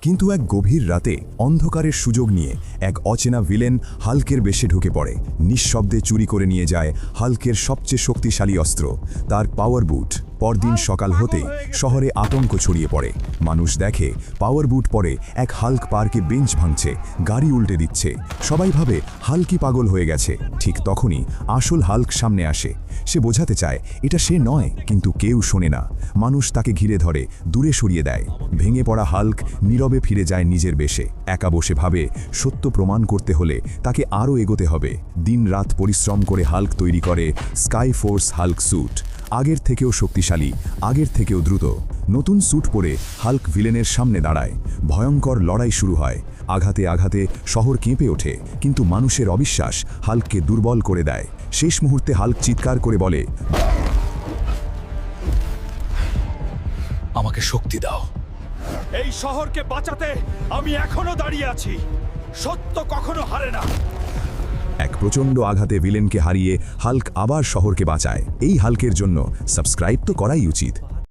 কিন্তু এক গভীর রাতে অন্ধকারের সুযোগ নিয়ে এক অচেনা ভিলেন হাল্কের বেশে ঢুকে পড়ে। নিঃশব্দে চুরি করে নিয়ে যায় হাল্কের সবচেয়ে শক্তিশালী অস্ত্র, তার পাওয়ার বুট। পরদিন সকাল হতেই শহরে আতঙ্ক ছড়িয়ে পড়ে। মানুষ দেখে পাওয়ার বুট পরে এক হাল্ক পার্কে বেঞ্চ ভাঙছে, গাড়ি উল্টে দিচ্ছে। সবাই ভাবে হাল্কই পাগল হয়ে গেছে। ঠিক তখনই আসল হাল্ক সামনে আসে। সে বোঝাতে চায় এটা সে নয়, কিন্তু কেউ শোনে না। মানুষ তাকে ঘিরে ধরে, দূরে সরিয়ে দেয়। ভেঙে পড়া হাল্ক নীরবে ফিরে যায় নিজের বেশে। একা বসে ভাবে সত্য প্রমাণ করতে হলে তাকে আরও এগোতে হবে। দিন-রাত পরিশ্রম করে হাল্ক তৈরি করে স্কাই ফোর্স হাল্ক স্যুট। আগের থেকেও শক্তিশালী, আগের থেকেও দ্রুত। নতুন স্যুট পরে হাল্ক ভিলেনের সামনে দাঁড়ায়। ভয়ঙ্কর লড়াই শুরু হয়। আঘাতে আঘাতে শহর কেঁপে ওঠে, কিন্তু মানুষের অবিশ্বাস হাল্ককে দুর্বল করে দেয়। শেষ মুহূর্তে হাল্ক চিৎকার করে বলে, আমাকে শক্তি দাও। এই শহরকে বাঁচাতে আমি এখনো দাঁড়িয়ে আছি। সত্য কখনো হারে না। এক প্রচণ্ড আঘাতে ভিলেনকে হারিয়ে হাল্ক আবার শহরকে বাঁচায়। এই হাল্কের জন্য সাবস্ক্রাইব তো করাই উচিত।